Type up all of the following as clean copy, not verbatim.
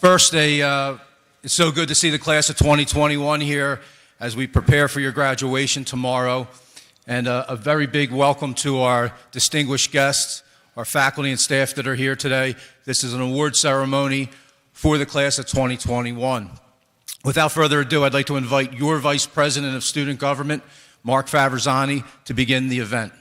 First, it's so good to see the class of 2021 here as we prepare for your graduation tomorrow. And a very big welcome to our distinguished guests, our faculty and staff that are here today. This is an award ceremony for the class of 2021. Without further ado, I'd like to invite your Vice President of Student Government, Mark Favarzani, to begin the event.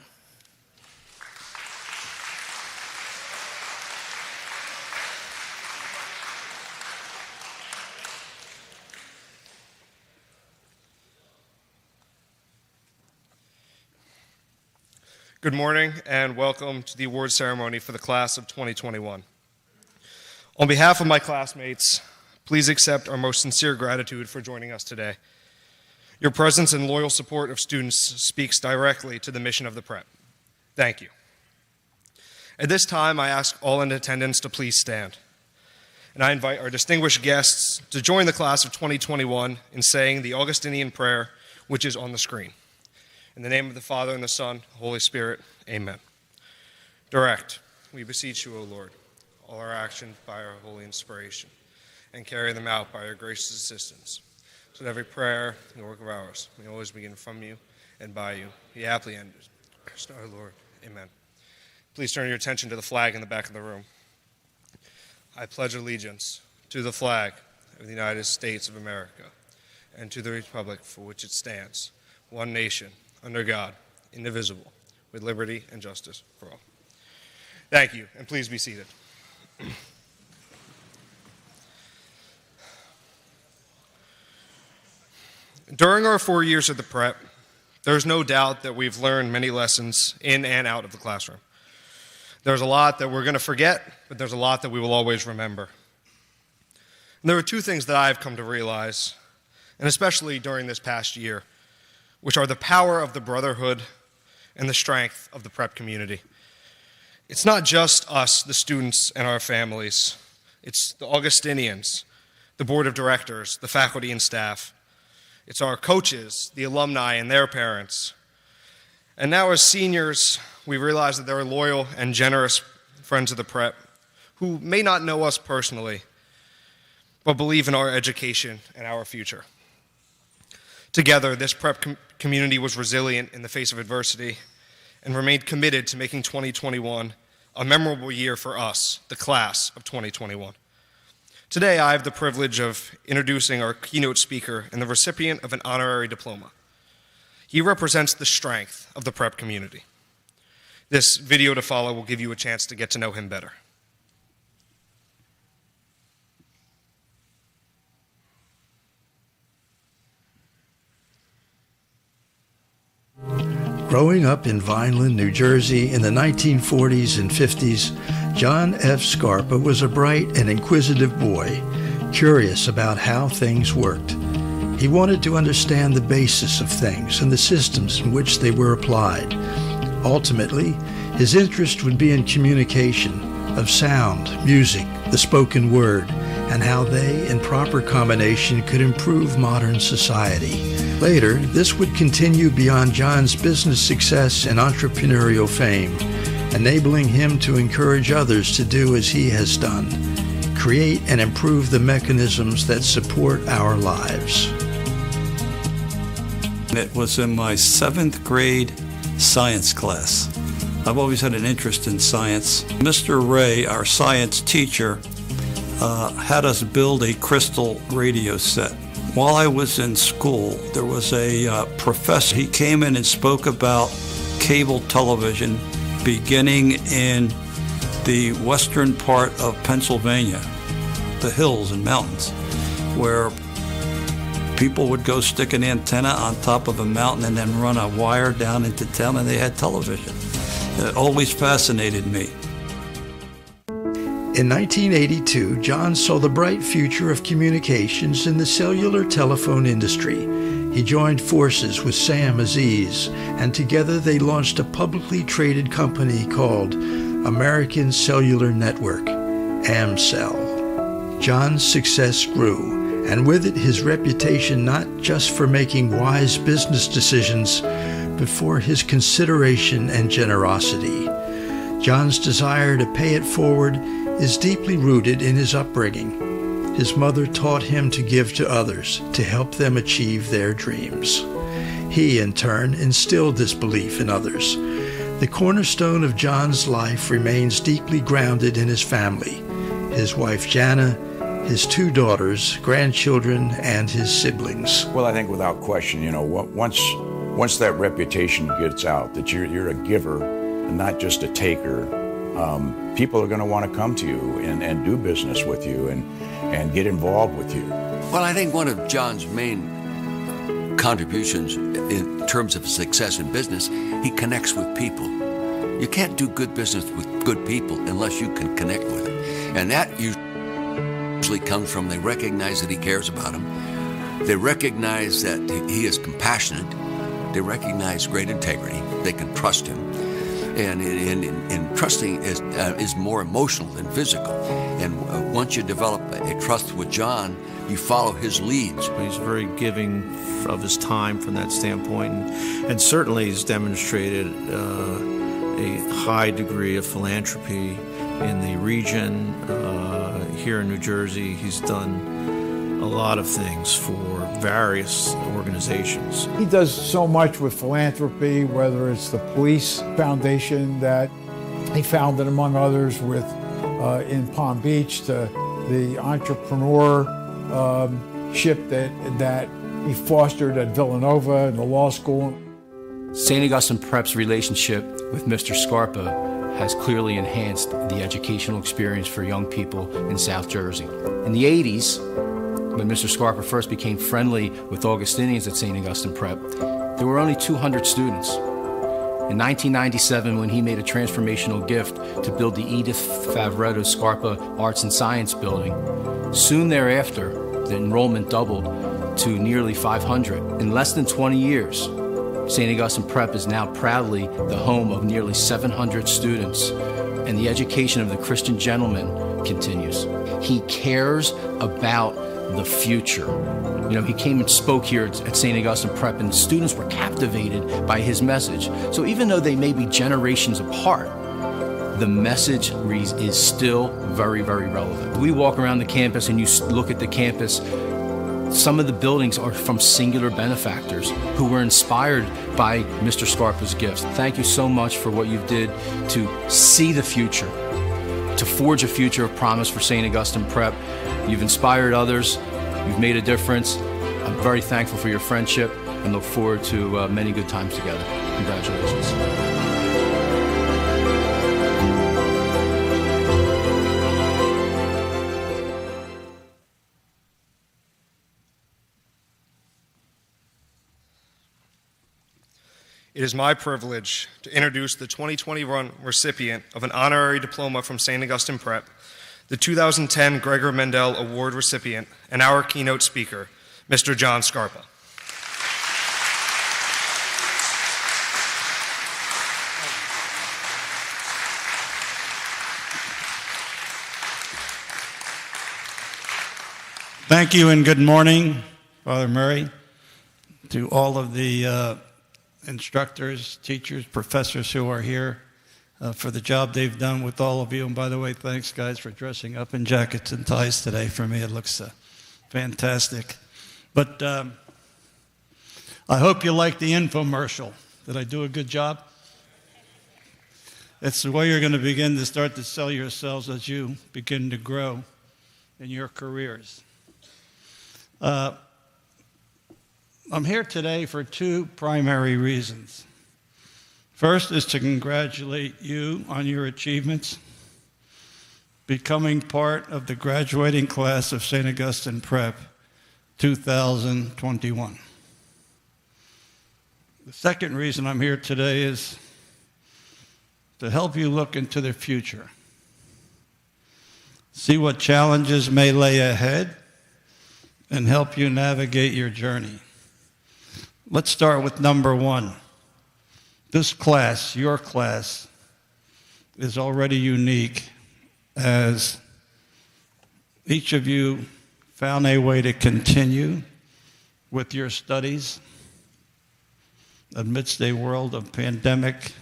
Good morning and welcome to the award ceremony for the class of 2021. On behalf of my classmates, please accept our most sincere gratitude for joining us today. Your presence and loyal support of students speaks directly to the mission of the Prep. Thank you. At this time, I ask all in attendance to please stand. And I invite our distinguished guests to join the class of 2021 in saying the Augustinian prayer, which is on the screen. In the name of the Father, and the Son, Holy Spirit, amen. Direct, we beseech you, O Lord, all our actions by our holy inspiration, and carry them out by your gracious assistance, so that every prayer and work of ours may always begin from you and by you. Be happily ended. Christ our Lord, amen. Please turn your attention to the flag in the back of the room. I pledge allegiance to the flag of the United States of America, and to the republic for which it stands, one nation, under God, indivisible, with liberty and justice for all. Thank you, and please be seated. During our 4 years at the Prep, there's no doubt that we've learned many lessons in and out of the classroom. There's a lot that we're going to forget, but there's a lot that we will always remember. And there are two things that I've come to realize, and especially during this past year, which are the power of the brotherhood and the strength of the Prep community. It's not just us, the students and our families. It's the Augustinians, the board of directors, the faculty and staff. It's our coaches, the alumni and their parents. And now as seniors, we realize that there are loyal and generous friends of the Prep who may not know us personally, but believe in our education and our future. Together, this Prep community was resilient in the face of adversity and remained committed to making 2021 a memorable year for us, the class of 2021. Today, I have the privilege of introducing our keynote speaker and the recipient of an honorary diploma. He represents the strength of the Prep community. This video to follow will give you a chance to get to know him better. Growing up in Vineland, New Jersey in the 1940s and 50s, John F. Scarpa was a bright and inquisitive boy, curious about how things worked. He wanted to understand the basis of things and the systems in which they were applied. Ultimately, his interest would be in communication, of sound, music, the spoken word, and how they, in proper combination, could improve modern society. Later, this would continue beyond John's business success and entrepreneurial fame, enabling him to encourage others to do as he has done, create and improve the mechanisms that support our lives. It was in my 7th grade science class. I've always had an interest in science. Mr. Ray, our science teacher, had us build a crystal radio set. While I was in school, there was a professor. He came in and spoke about cable television beginning in the western part of Pennsylvania, the hills and mountains, where people would go stick an antenna on top of a mountain and then run a wire down into town, and they had television. It always fascinated me. In 1982, John saw the bright future of communications in the cellular telephone industry. He joined forces with Sam Aziz, and together they launched a publicly traded company called American Cellular Network, AmCell. John's success grew, and with it his reputation not just for making wise business decisions, but for his consideration and generosity. John's desire to pay it forward is deeply rooted in his upbringing. His mother taught him to give to others to help them achieve their dreams. He, in turn, instilled this belief in others. The cornerstone of John's life remains deeply grounded in his family, his wife Jana, his 2 daughters, grandchildren, and his siblings. Well, I think without question, once that reputation gets out that you're a giver and not just a taker, people are going to want to come to you and do business with you and get involved with you. Well, I think one of John's main contributions in terms of success in business, he connects with people. You can't do good business with good people unless you can connect with them. And that usually comes from they recognize that he cares about them. They recognize that he is compassionate. They recognize great integrity. They can trust him. And trusting is more emotional than physical. And once you develop a trust with John, you follow his leads. He's very giving of his time from that standpoint, and certainly he's demonstrated a high degree of philanthropy in the region. Here in New Jersey, he's done a lot of things for various organizations. He does so much with philanthropy, whether it's the police foundation that he founded, among others, with in Palm Beach, to the entrepreneurship that he fostered at Villanova and the law school. St. Augustine Prep's relationship with Mr. Scarpa has clearly enhanced the educational experience for young people in South Jersey. In the 80s, when Mr. Scarpa first became friendly with Augustinians at St. Augustine Prep, there were only 200 students. In 1997, when he made a transformational gift to build the Edith Favretto Scarpa Arts and Science Building, soon thereafter, the enrollment doubled to nearly 500. In less than 20 years, St. Augustine Prep is now proudly the home of nearly 700 students, and the education of the Christian gentleman continues. He cares about the future. He came and spoke here at St. Augustine Prep, and the students were captivated by his message. So even though they may be generations apart, the message is still very, very relevant. We walk around the campus and you look at the campus, some of the buildings are from singular benefactors who were inspired by Mr. Scarpa's gifts. Thank you so much for what you did to see the future, to forge a future of promise for St. Augustine Prep. You've inspired others. You've made a difference. I'm very thankful for your friendship and look forward to many good times together. Congratulations. It is my privilege to introduce the 2021 recipient of an honorary diploma from St. Augustine Prep, the 2010 Gregor Mendel Award recipient, and our keynote speaker, Mr. John Scarpa. Thank you and good morning, Father Murray, to all of the instructors, teachers, professors who are here for the job they've done with all of you. And by the way, thanks, guys, for dressing up in jackets and ties today. For me, it looks fantastic. But I hope you like the infomercial. Did I do a good job? It's the way you're going to begin to start to sell yourselves as you begin to grow in your careers. I'm here today for 2 primary reasons. First is to congratulate you on your achievements, becoming part of the graduating class of St. Augustine Prep 2021. The second reason I'm here today is to help you look into the future, see what challenges may lay ahead, and help you navigate your journey. Let's start with number 1. This class, your class, is already unique as each of you found a way to continue with your studies amidst a world of pandemic,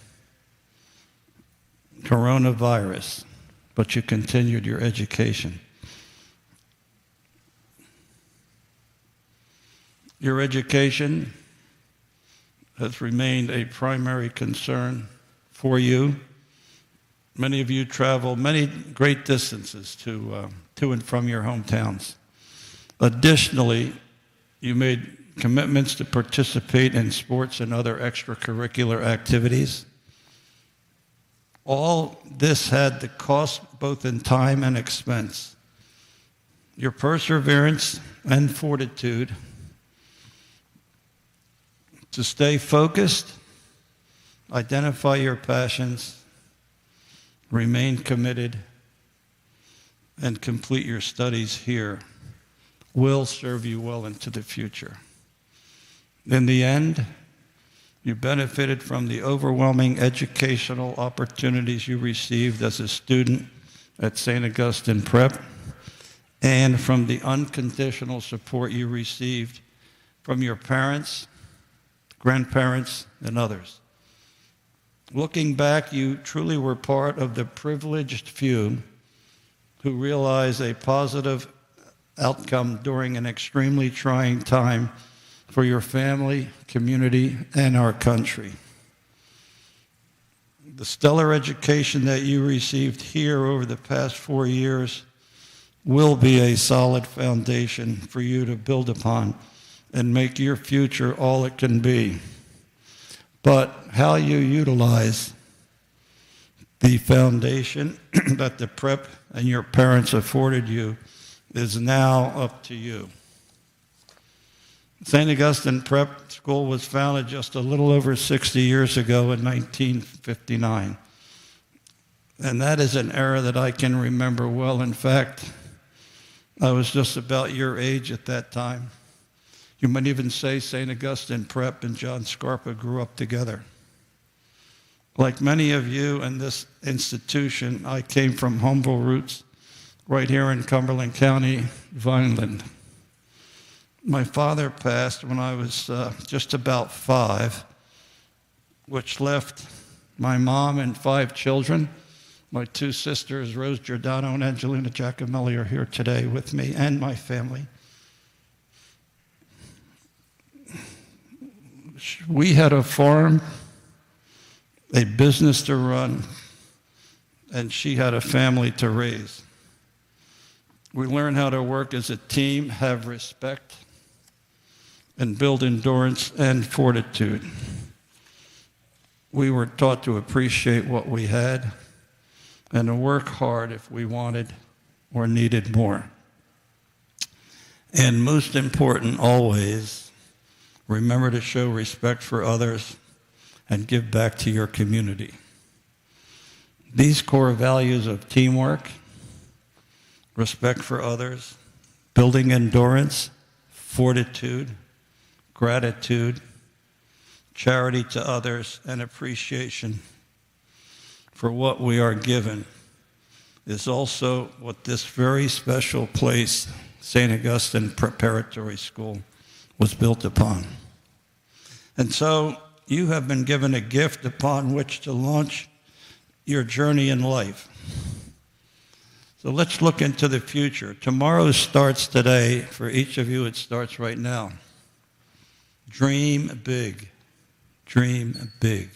coronavirus, but you continued your education. Your education has remained a primary concern for you. Many of you travel many great distances to and from your hometowns. Additionally, you made commitments to participate in sports and other extracurricular activities. All this had the cost both in time and expense. Your perseverance and fortitude to stay focused, identify your passions, remain committed, and complete your studies here will serve you well into the future. In the end, you benefited from the overwhelming educational opportunities you received as a student at St. Augustine Prep and from the unconditional support you received from your parents, grandparents, and others. Looking back, you truly were part of the privileged few who realized a positive outcome during an extremely trying time for your family, community, and our country. The stellar education that you received here over the past 4 years will be a solid foundation for you to build upon and make your future all it can be. But how you utilize the foundation that the prep and your parents afforded you is now up to you. St. Augustine Prep School was founded just a little over 60 years ago in 1959. And that is an era that I can remember well. In fact, I was just about your age at that time. You might even say St. Augustine Prep and John Scarpa grew up together. Like many of you in this institution, I came from humble roots right here in Cumberland County, Vineland. My father passed when I was just about 5, which left my mom and 5 children. My 2 sisters, Rose Giordano and Angelina Giacomelli, are here today with me and my family. We had a farm, a business to run, and she had a family to raise. We learned how to work as a team, have respect, and build endurance and fortitude. We were taught to appreciate what we had and to work hard if we wanted or needed more. And most important, always, remember to show respect for others and give back to your community. These core values of teamwork, respect for others, building endurance, fortitude, gratitude, charity to others, and appreciation for what we are given is also what this very special place, St. Augustine Preparatory School, was built upon. And so you have been given a gift upon which to launch your journey in life. So let's look into the future. Tomorrow starts today. For each of you, it starts right now. Dream big. Dream big.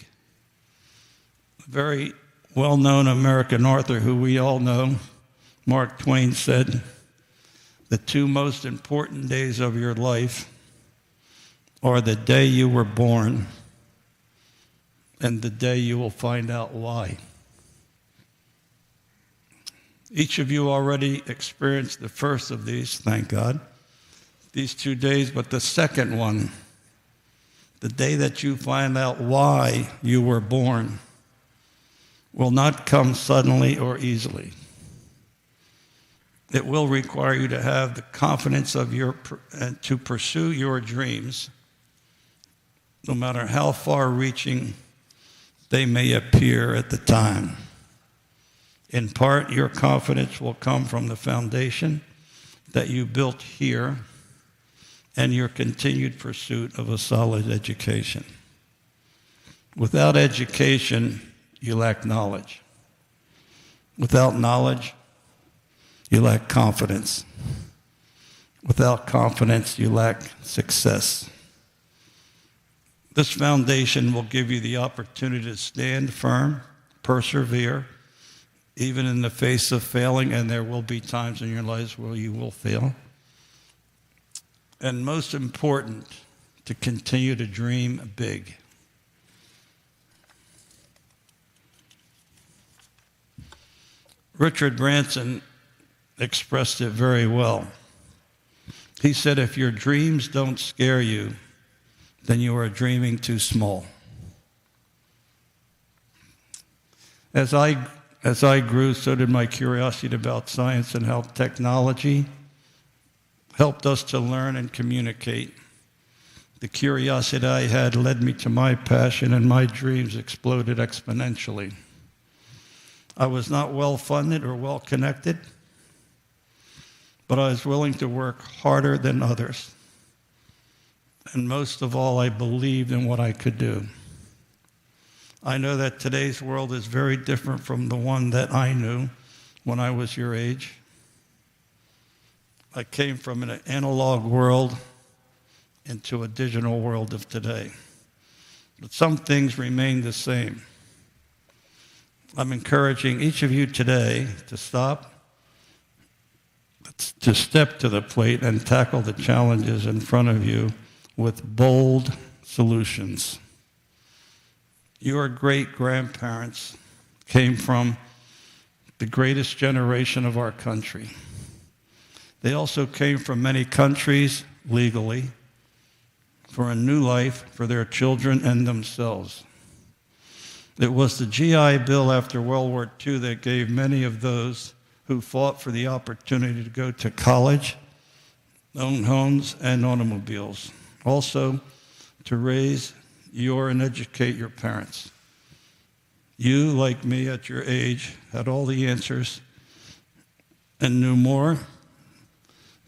A very well-known American author who we all know, Mark Twain, said, "The 2 most important days of your life are the day you were born and the day you will find out why." Each of you already experienced the first of these, thank God, these 2 days, but the second one, the day that you find out why you were born, will not come suddenly or easily. It will require you to have the confidence of to pursue your dreams, no matter how far-reaching they may appear at the time. In part, your confidence will come from the foundation that you built here and your continued pursuit of a solid education. Without education, you lack knowledge. Without knowledge, you lack confidence. Without confidence, you lack success. This foundation will give you the opportunity to stand firm, persevere, even in the face of failing, and there will be times in your lives where you will fail. And most important, to continue to dream big. Richard Branson expressed it very well. He said, if your dreams don't scare you, then you are dreaming too small. As I grew, so did my curiosity about science and how technology helped us to learn and communicate. The curiosity I had led me to my passion, and my dreams exploded exponentially. I was not well-funded or well-connected, but I was willing to work harder than others. And most of all, I believed in what I could do. I know that today's world is very different from the one that I knew when I was your age. I came from an analog world into a digital world of today. But some things remain the same. I'm encouraging each of you today to stop, to step to the plate and tackle the challenges in front of you with bold solutions. Your great-grandparents came from the greatest generation of our country. They also came from many countries legally for a new life for their children and themselves. It was the GI Bill after World War II that gave many of those who fought for the opportunity to go to college, own homes, and automobiles. Also, to raise and educate your parents. You, like me at your age, had all the answers and knew more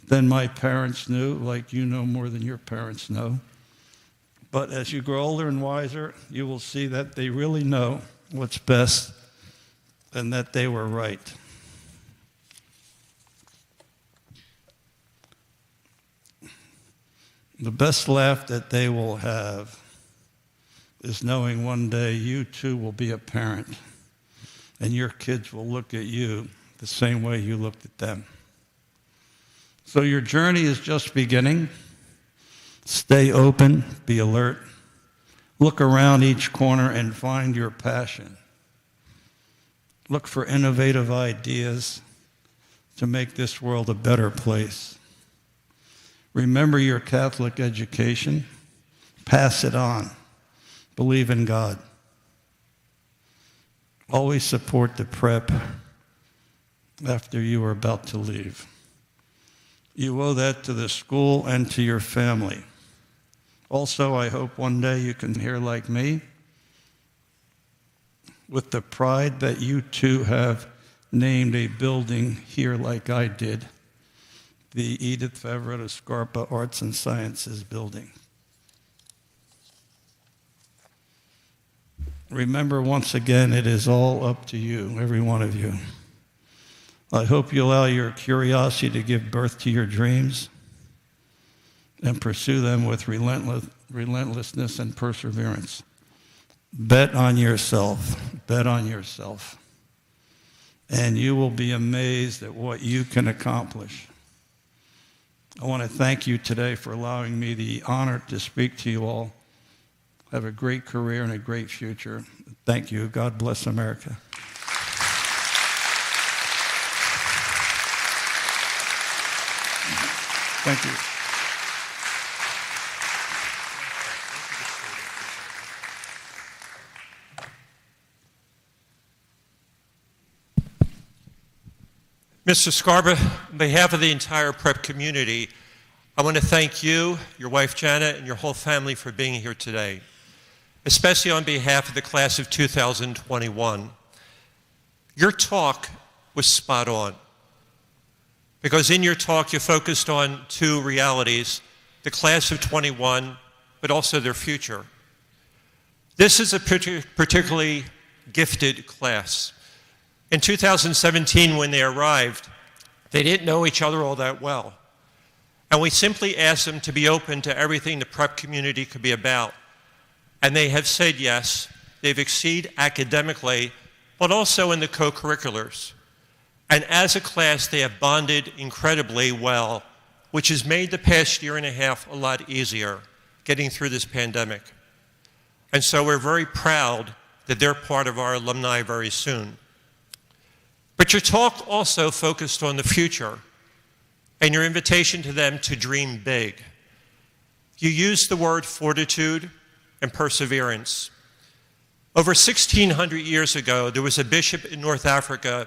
than my parents knew, like you know more than your parents know. But as you grow older and wiser, you will see that they really know what's best and that they were right. The best laugh that they will have is knowing one day you too will be a parent and your kids will look at you the same way you looked at them. So your journey is just beginning. Stay open, be alert. Look around each corner and find your passion. Look for innovative ideas to make this world a better place. Remember your Catholic education. Pass it on. Believe in God. Always support the prep after you are about to leave. You owe that to the school and to your family. Also, I hope one day you can hear like me, with the pride that you too have named a building here like I did, the Edith Favretto Scarpa Arts and Sciences Building. Remember, once again, it is all up to you, every one of you. I hope you allow your curiosity to give birth to your dreams and pursue them with relentlessness and perseverance. Bet on yourself. Bet on yourself. And you will be amazed at what you can accomplish. I want to thank you today for allowing me the honor to speak to you all. Have a great career and a great future. Thank you. God bless America. Thank you. Mr. Scarpa, on behalf of the entire prep community, I want to thank you, your wife Janet, and your whole family for being here today, especially on behalf of the class of 2021. Your talk was spot on, because in your talk you focused on two realities, the class of 21, but also their future. This is a particularly gifted class. In 2017, when they arrived, they didn't know each other all that well. And we simply asked them to be open to everything the prep community could be about. And they have said yes. They've exceeded academically, but also in the co-curriculars. And as a class, they have bonded incredibly well, which has made the past year and a half a lot easier getting through this pandemic. And so we're very proud that they're part of our alumni very soon. But your talk also focused on the future and your invitation to them to dream big. You used the word fortitude and perseverance. Over 1,600 years ago, there was a bishop in North Africa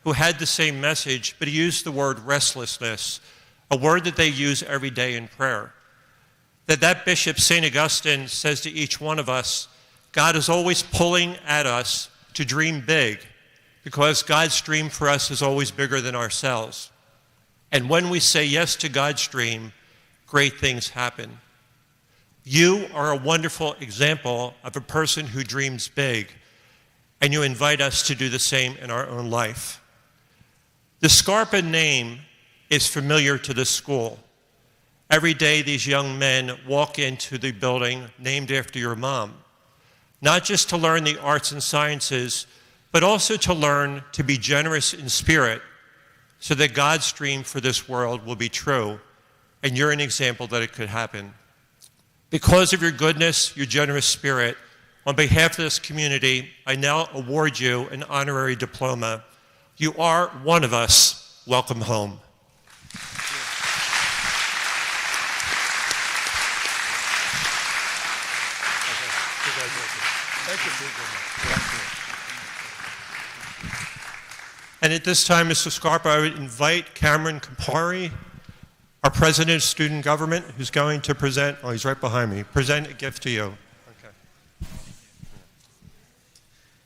who had the same message, but he used the word restlessness, a word that they use every day in prayer. That bishop, St. Augustine, says to each one of us, God is always pulling at us to dream big, because God's dream for us is always bigger than ourselves. And when we say yes to God's dream, great things happen. You are a wonderful example of a person who dreams big, and you invite us to do the same in our own life. The Scarpa name is familiar to this school. Every day these young men walk into the building named after your mom, not just to learn the arts and sciences, but also to learn to be generous in spirit so that God's dream for this world will be true, and you're an example that it could happen. Because of your goodness, your generous spirit, on behalf of this community, I now award you an honorary diploma. You are one of us. Welcome home. And at this time, Mr. Scarpa, I would invite Cameron Campari, our President of Student Government, who's going to present, oh, he's right behind me, present a gift to you. Okay.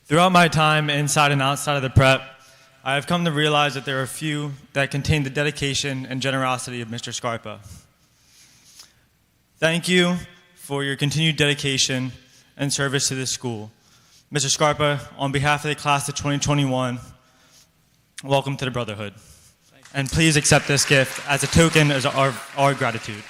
Throughout my time inside and outside of the prep, I have come to realize that there are few that contain the dedication and generosity of Mr. Scarpa. Thank you for your continued dedication and service to this school. Mr. Scarpa, on behalf of the class of 2021, welcome to the Brotherhood. And please accept this gift as a token of our gratitude.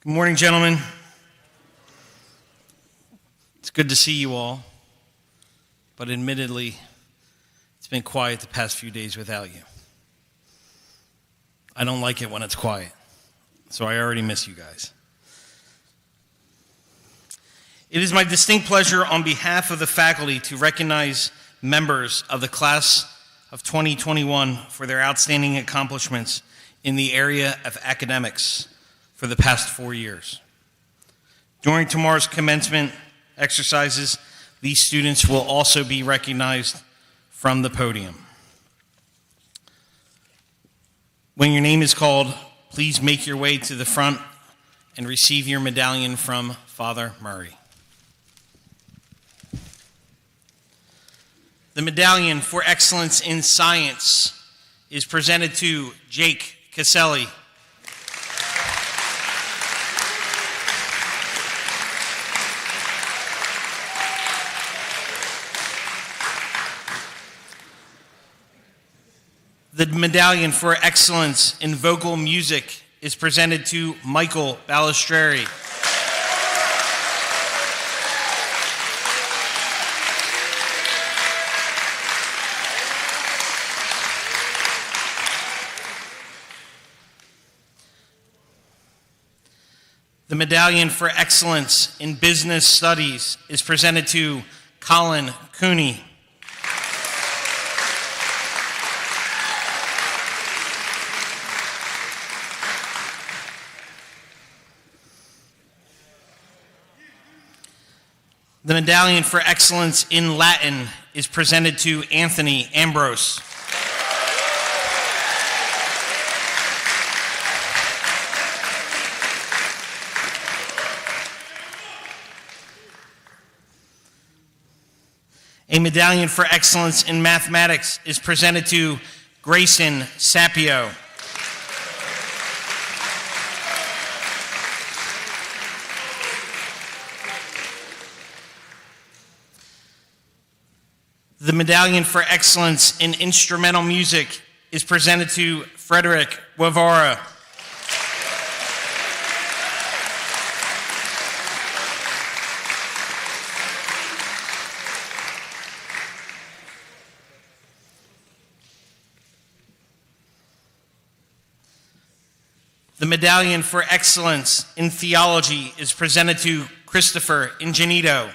Good morning, gentlemen. It's good to see you all, but admittedly, it's been quiet the past few days without you. I don't like it when it's quiet, so I already miss you guys. It is my distinct pleasure on behalf of the faculty to recognize members of the class of 2021 for their outstanding accomplishments in the area of academics for the past 4 years. During tomorrow's commencement exercises, these students will also be recognized from the podium. When your name is called, please make your way to the front and receive your medallion from Father Murray. The medallion for excellence in science is presented to Jake Caselli. The medallion for excellence in vocal music is presented to Michael Balistreri. The medallion for excellence in business studies is presented to Colin Cooney. The medallion for excellence in Latin is presented to Anthony Ambrose. A medallion for excellence in mathematics is presented to Grayson Sapio. The medallion for excellence in instrumental music is presented to Frederick Guevara. The medallion for excellence in theology is presented to Christopher Ingenito.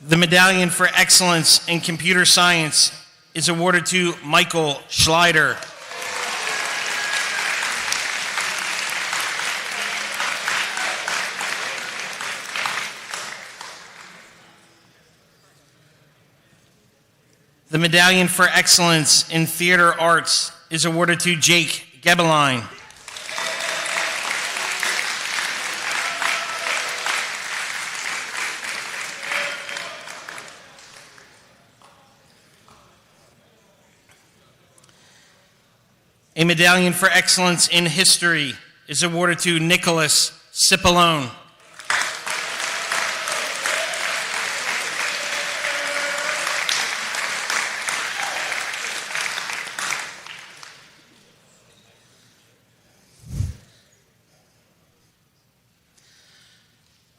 The medallion for excellence in computer science is awarded to Michael Schleider. The medallion for excellence in theater arts is awarded to Jake Gebeline. A medallion for excellence in history is awarded to Nicholas Cipollone.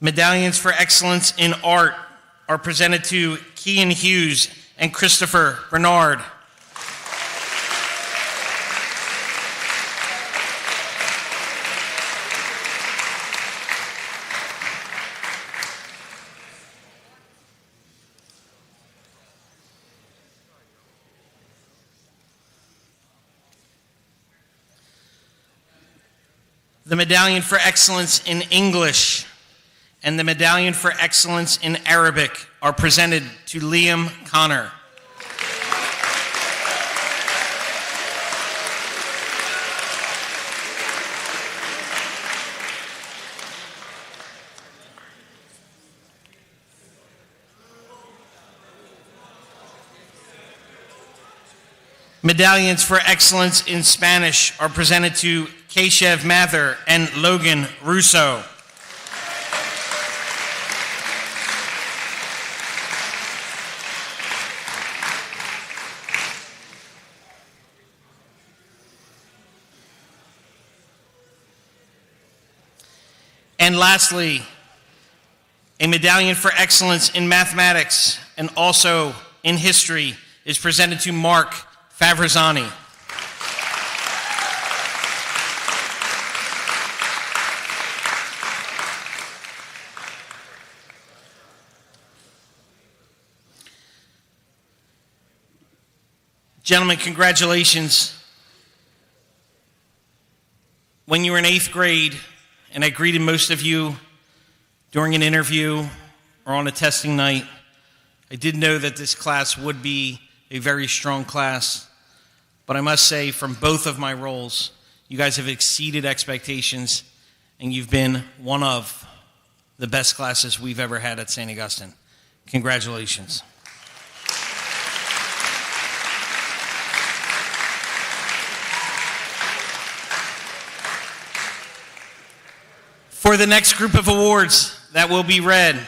Medallions for excellence in art are presented to Kean Hughes and Christopher Bernard. The medallion for excellence in English and the medallion for excellence in Arabic are presented to Liam Connor. Medallions for excellence in Spanish are presented to Keshev Mather and Logan Russo. And lastly, a medallion for excellence in mathematics and also in history is presented to Mark Favrazani. Gentlemen, congratulations. When you were in 8th grade, and I greeted most of you during an interview or on a testing night, I did know that this class would be a very strong class. But I must say, from both of my roles, you guys have exceeded expectations, and you've been one of the best classes we've ever had at St. Augustine. Congratulations. For the next group of awards that will be read,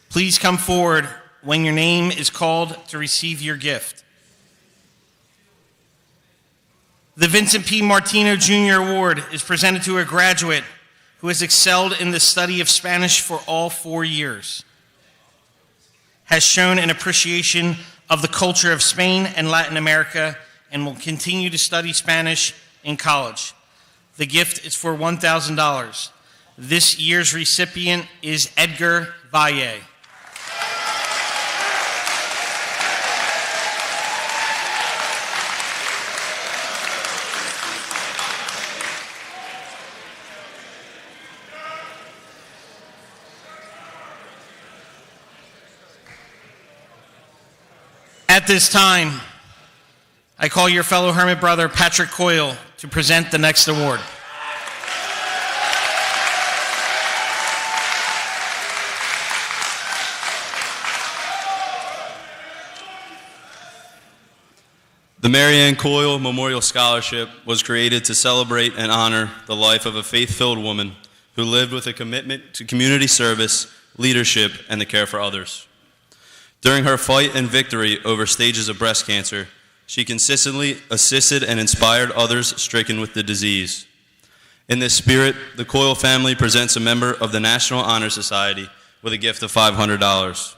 please come forward when your name is called to receive your gift. The Vincent P. Martino Jr. Award is presented to a graduate who has excelled in the study of Spanish for all 4 years, has shown an appreciation of the culture of Spain and Latin America, and will continue to study Spanish in college. The gift is for $1,000. This year's recipient is Edgar Valle. this time, I call your fellow Hermit brother, Patrick Coyle, to present the next award. The Mary Ann Coyle Memorial Scholarship was created to celebrate and honor the life of a faith-filled woman who lived with a commitment to community service, leadership, and the care for others. During her fight and victory over stages of breast cancer, she consistently assisted and inspired others stricken with the disease. In this spirit, the Coyle family presents a member of the National Honor Society with a gift of $500.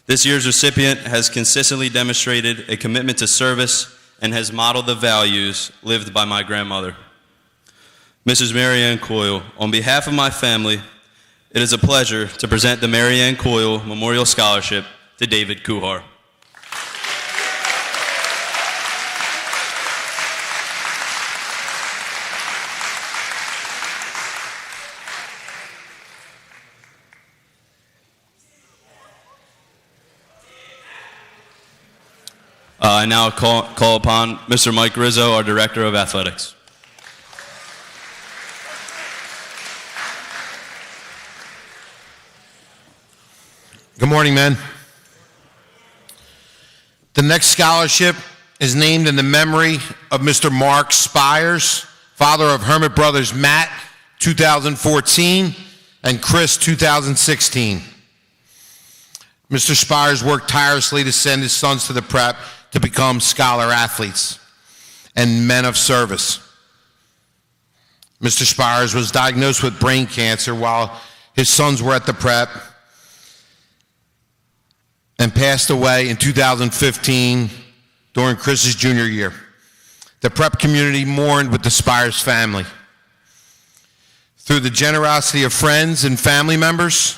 This year's recipient has consistently demonstrated a commitment to service and has modeled the values lived by my grandmother. Mrs. Mary Ann Coyle, on behalf of my family, it is a pleasure to present the Mary Ann Coyle Memorial Scholarship to David Kuhar. I now call upon Mr. Mike Rizzo, our Director of Athletics. Good morning, men. The next scholarship is named in the memory of Mr. Mark Spires, father of Hermit brothers Matt, 2014, and Chris, 2016. Mr. Spires worked tirelessly to send his sons to the prep to become scholar athletes and men of service. Mr. Spires was diagnosed with brain cancer while his sons were at the prep and passed away in 2015 during Chris's junior year. The prep community mourned with the Spires family. Through the generosity of friends and family members,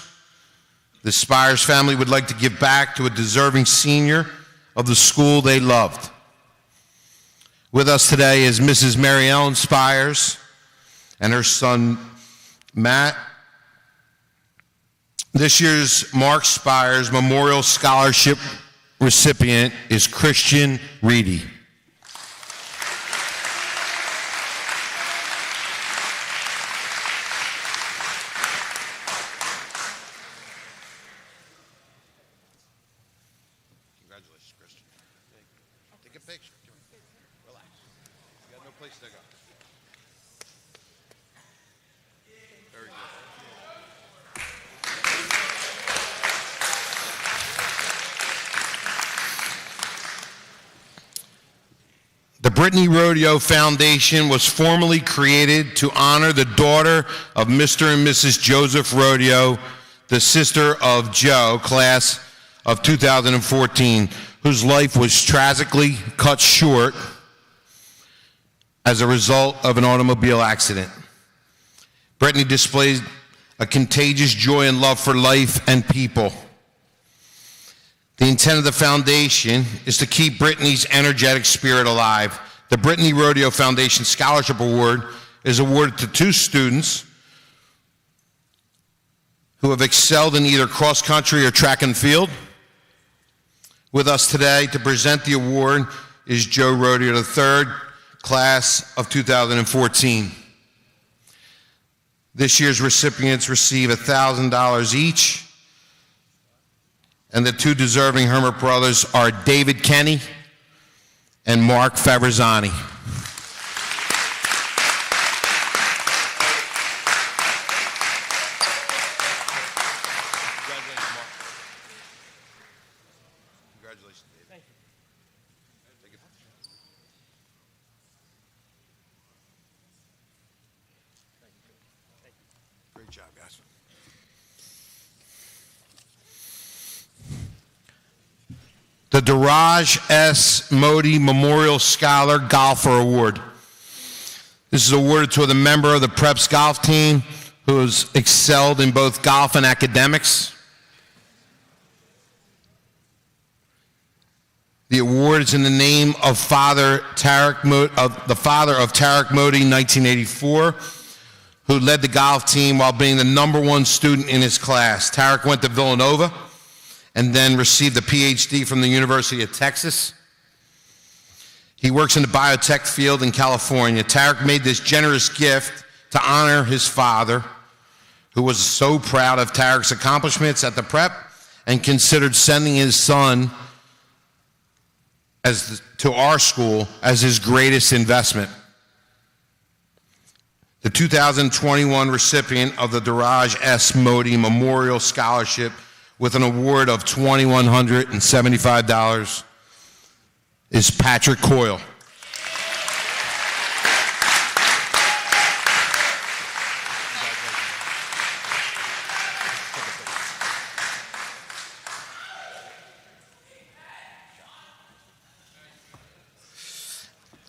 the Spires family would like to give back to a deserving senior of the school they loved. With us today is Mrs. Mary Ellen Spires and her son, Matt. This year's Mark Spires Memorial Scholarship recipient is Christian Reedy. Congratulations, Christian. Take a picture. Relax. You got no place to go. Very good. The Brittany Rodeo Foundation was formally created to honor the daughter of Mr. and Mrs. Joseph Rodeo, the sister of Joe, class of 2014, whose life was tragically cut short as a result of an automobile accident. Brittany displayed a contagious joy and love for life and people. The intent of the foundation is to keep Brittany's energetic spirit alive. The Brittany Rodeo Foundation Scholarship Award is awarded to 2 students who have excelled in either cross-country or track and field. With us today to present the award is Joe Rodeo III, class of 2014. This year's recipients receive $1,000 each. And the 2 deserving Hermit brothers are David Kenny and Mark Fabrizzani. Congratulations, David. Thank you. Take a picture. Great job, guys. The Daraj S. Modi Memorial Scholar Golfer Award. This is awarded to the member of the Preps golf team who has excelled in both golf and academics. The award is in the name of the father of Tarek Modi, 1984, who led the golf team while being the #1 student in his class. Tarek went to Villanova and then received a PhD from the University of Texas. He works in the biotech field in California. Tarek made this generous gift to honor his father, who was so proud of Tarek's accomplishments at the prep and considered sending his son to our school as his greatest investment. The 2021 recipient of the Daraj S. Modi Memorial Scholarship with an award of $2,175 is Patrick Coyle.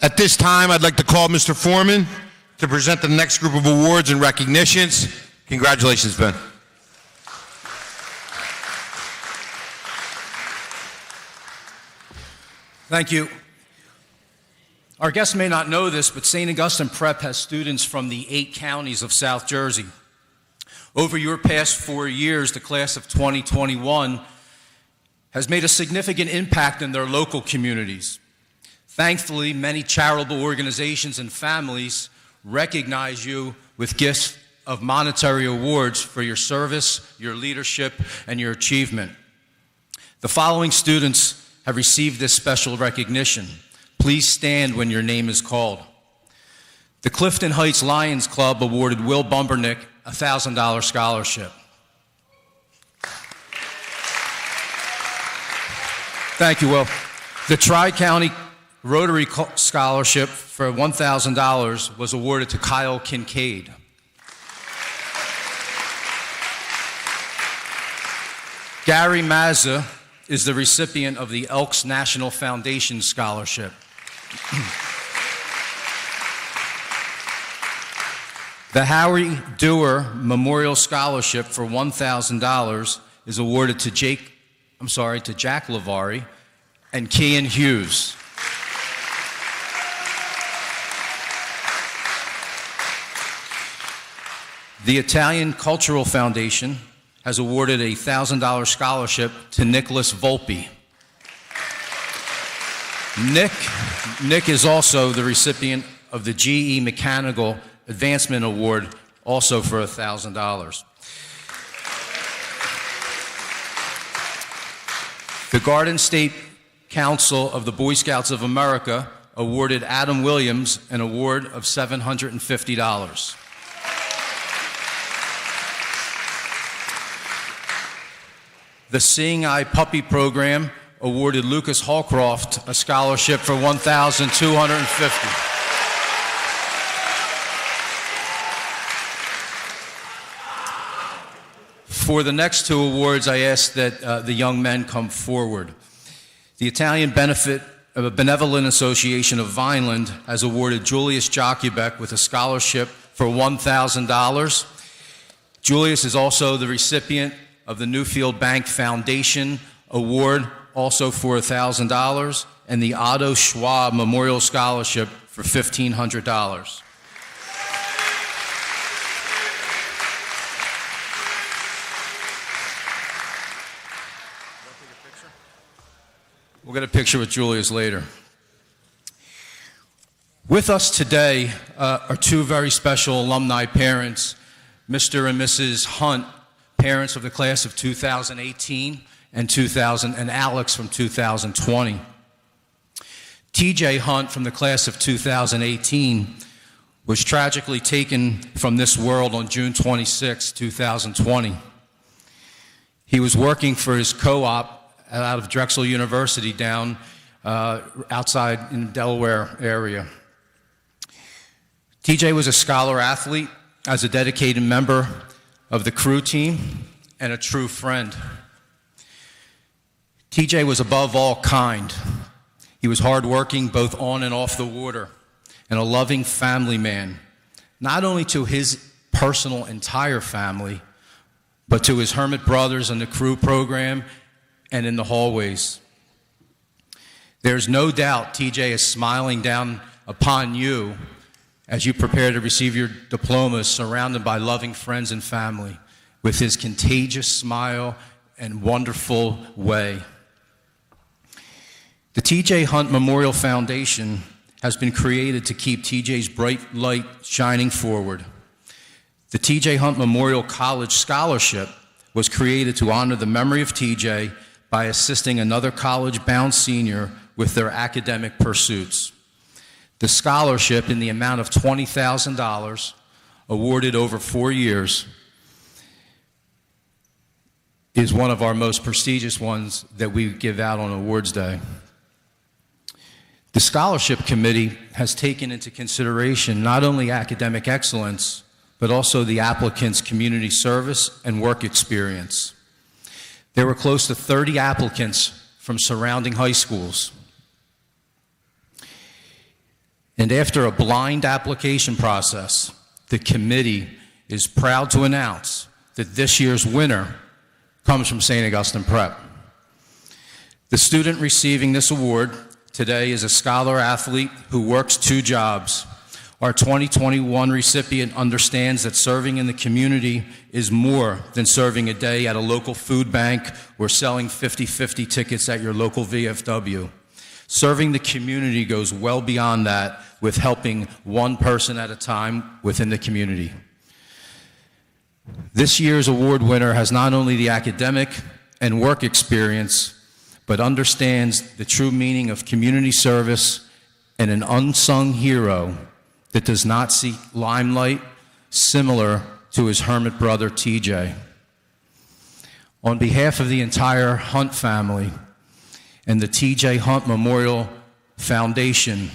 At this time, I'd like to call Mr. Foreman to present the next group of awards and recognitions. Congratulations, Ben. Thank you. Our guests may not know this, but St. Augustine Prep has students from the 8 counties of South Jersey. Over your past 4 years, the class of 2021 has made a significant impact in their local communities. Thankfully, many charitable organizations and families recognize you with gifts of monetary awards for your service, your leadership, and your achievement. The following students have received this special recognition. Please stand when your name is called. The Clifton Heights Lions Club awarded Will Bumbernick a $1,000 scholarship. Thank you, Will. The Tri-County Rotary Scholarship for $1,000 was awarded to Kyle Kincaid. Gary Mazza is the recipient of the Elks National Foundation Scholarship. The Howie Dewar Memorial Scholarship for $1,000 is awarded to Jack Lavari and Kian Hughes. The Italian Cultural Foundation has awarded a $1,000 scholarship to Nicholas Volpe. Nick is also the recipient of the GE Mechanical Advancement Award, also for $1,000. The Garden State Council of the Boy Scouts of America awarded Adam Williams an award of $750. The Seeing Eye Puppy Program awarded Lucas Hallcroft a scholarship for $1,250. For the next 2 awards, I ask that the young men come forward. The Italian Benevolent Association of Vineland has awarded Julius Jokubek with a scholarship for $1,000. Julius is also the recipient of the Newfield Bank Foundation Award, also for $1,000, and the Otto Schwab Memorial Scholarship for $1,500. We'll get a picture with Julius later. With us today are 2 very special alumni parents, Mr. and Mrs. Hunt, parents of the class of 2018 and Alex from 2020. TJ Hunt from the class of 2018 was tragically taken from this world on June 26, 2020. He was working for his co-op out of Drexel University down outside in the Delaware area. TJ was a scholar athlete, as a dedicated member of the crew team, and a true friend. TJ was above all kind. He was hardworking both on and off the water, and a loving family man, not only to his personal entire family, but to his hermit brothers in the crew program and in the hallways. There's no doubt TJ is smiling down upon you as you prepare to receive your diplomas, surrounded by loving friends and family, with his contagious smile and wonderful way. The T.J. Hunt Memorial Foundation has been created to keep T.J.'s bright light shining forward. The T.J. Hunt Memorial College Scholarship was created to honor the memory of T.J. by assisting another college-bound senior with their academic pursuits. The scholarship, in the amount of $20,000, awarded over 4 years, is one of our most prestigious ones that we give out on Awards Day. The Scholarship Committee has taken into consideration not only academic excellence, but also the applicant's community service and work experience. There were close to 30 applicants from surrounding high schools. And after a blind application process, the committee is proud to announce that this year's winner comes from St. Augustine Prep. The student receiving this award today is a scholar athlete who works 2 jobs. Our 2021 recipient understands that serving in the community is more than serving a day at a local food bank or selling 50-50 tickets at your local VFW. Serving the community goes well beyond that, with helping one person at a time within the community. This year's award winner has not only the academic and work experience, but understands the true meaning of community service and an unsung hero that does not seek limelight, similar to his hermit brother, TJ. On behalf of the entire Hunt family and the TJ Hunt Memorial Foundation,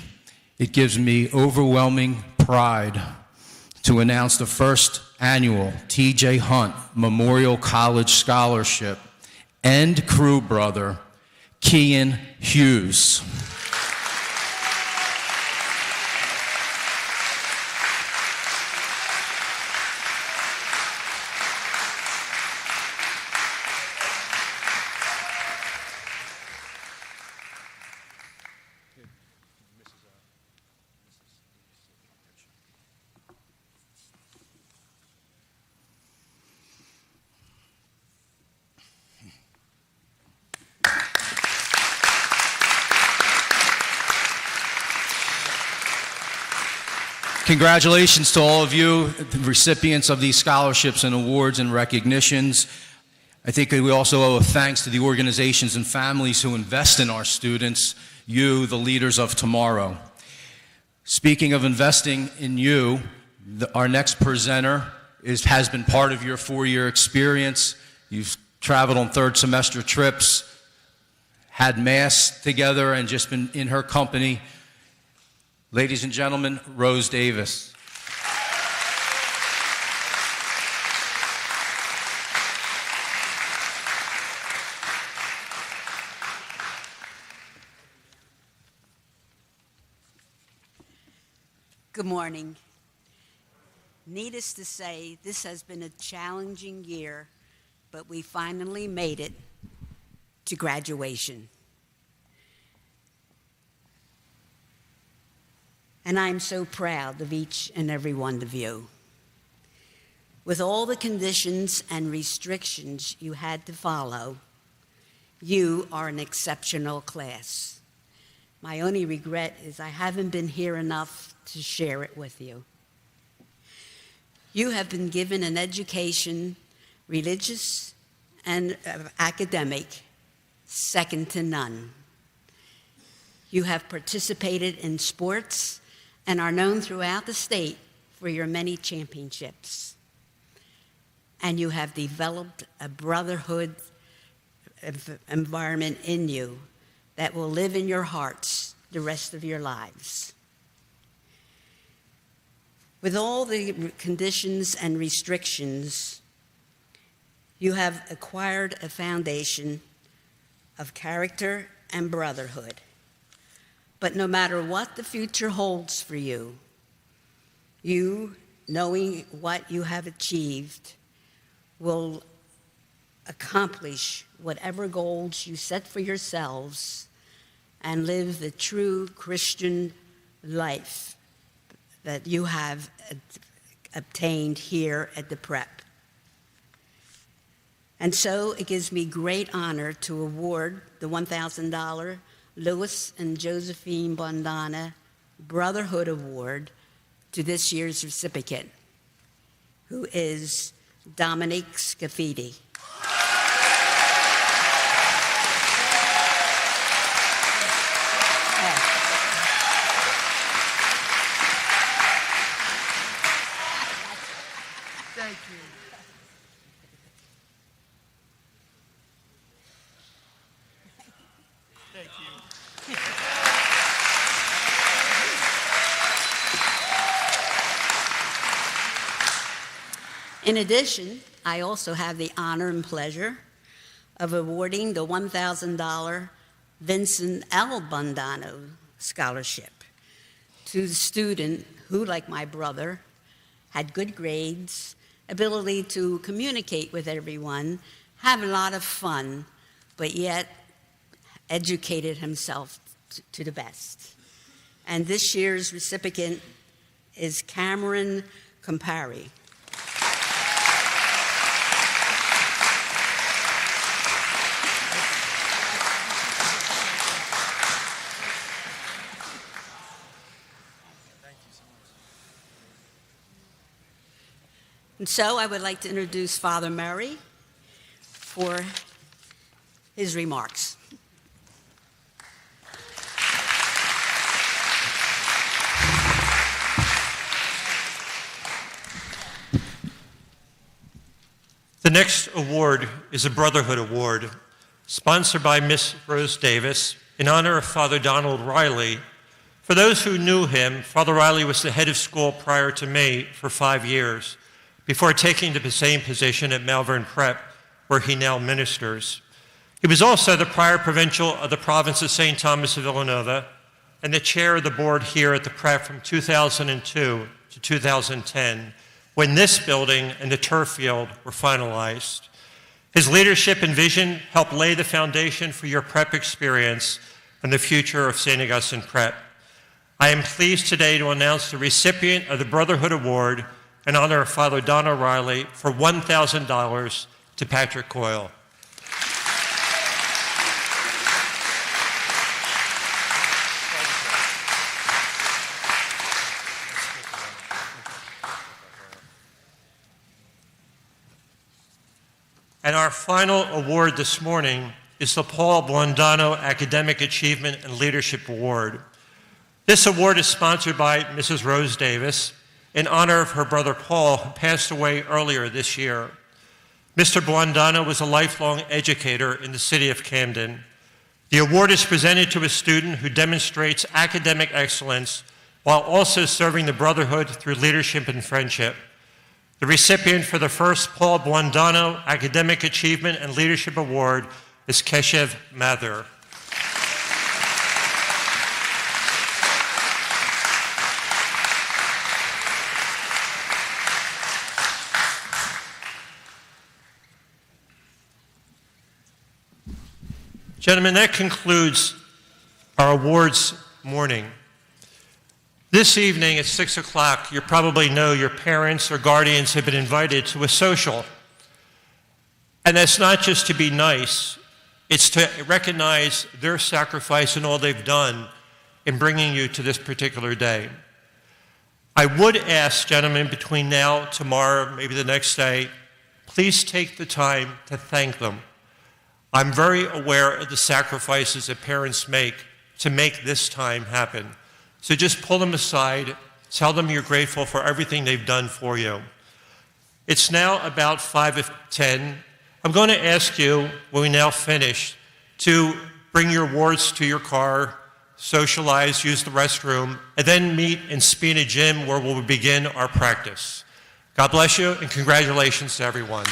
it gives me overwhelming pride to announce the first annual TJ Hunt Memorial College Scholarship and crew brother, Kean Hughes. Congratulations to all of you, the recipients of these scholarships and awards and recognitions. I think we also owe a thanks to the organizations and families who invest in our students, you, the leaders of tomorrow. Speaking of investing in you, our next presenter has been part of your 4-year experience. You've traveled on 3rd semester trips, had Mass together, and just been in her company. Ladies and gentlemen, Rose Davis. Good morning. Needless to say, this has been a challenging year, but we finally made it to graduation. And I'm so proud of each and every one of you. With all the conditions and restrictions you had to follow, you are an exceptional class. My only regret is I haven't been here enough to share it with you. You have been given an education, religious and academic, second to none. You have participated in sports and are known throughout the state for your many championships. And you have developed a brotherhood environment in you that will live in your hearts the rest of your lives. With all the conditions and restrictions, you have acquired a foundation of character and brotherhood. But no matter what the future holds for you, you, knowing what you have achieved, will accomplish whatever goals you set for yourselves and live the true Christian life that you have obtained here at the Prep. And so it gives me great honor to award the $1,000 Louis and Josephine Bondana Brotherhood Award to this year's recipient, who is Dominique Scafidi. Thank you. Thank you. In addition, I also have the honor and pleasure of awarding the $1,000 Vincent L. Bondano Scholarship to the student who, like my brother, had good grades, ability to communicate with everyone, have a lot of fun, but yet educated himself to the best. And this year's recipient is Cameron Campari. And so I would like to introduce Father Murray for his remarks. The next award is a Brotherhood Award, sponsored by Miss Rose Davis in honor of Father Donald Riley. For those who knew him, Father Riley was the head of school prior to me for 5 years, before taking the same position at Malvern Prep, where he now ministers. He was also the prior provincial of the province of St. Thomas of Villanova and the chair of the board here at the Prep from 2002 to 2010, when this building and the turf field were finalized. His leadership and vision helped lay the foundation for your Prep experience and the future of St. Augustine Prep. I am pleased today to announce the recipient of the Brotherhood Award in honor of Father Donald Riley for $1,000 to Patrick Coyle. And our final award this morning is the Paul Blandano Academic Achievement and Leadership Award. This award is sponsored by Mrs. Rose Davis in honor of her brother Paul, who passed away earlier this year. Mr. Blandano was a lifelong educator in the city of Camden. The award is presented to a student who demonstrates academic excellence while also serving the brotherhood through leadership and friendship. The recipient for the first Paul Blandano Academic Achievement and Leadership Award is Keshev Mather. Gentlemen, that concludes our awards morning. This evening at 6 o'clock, you probably know your parents or guardians have been invited to a social. And that's not just to be nice, it's to recognize their sacrifice and all they've done in bringing you to this particular day. I would ask, gentlemen, between now, tomorrow, maybe the next day, please take the time to thank them. I'm very aware of the sacrifices that parents make to make this time happen. So just pull them aside, tell them you're grateful for everything they've done for you. It's now about 5:10. I'm going to ask you, when we now finish, to bring your awards to your car, socialize, use the restroom, and then meet in Spina Gym where we'll begin our practice. God bless you and congratulations to everyone.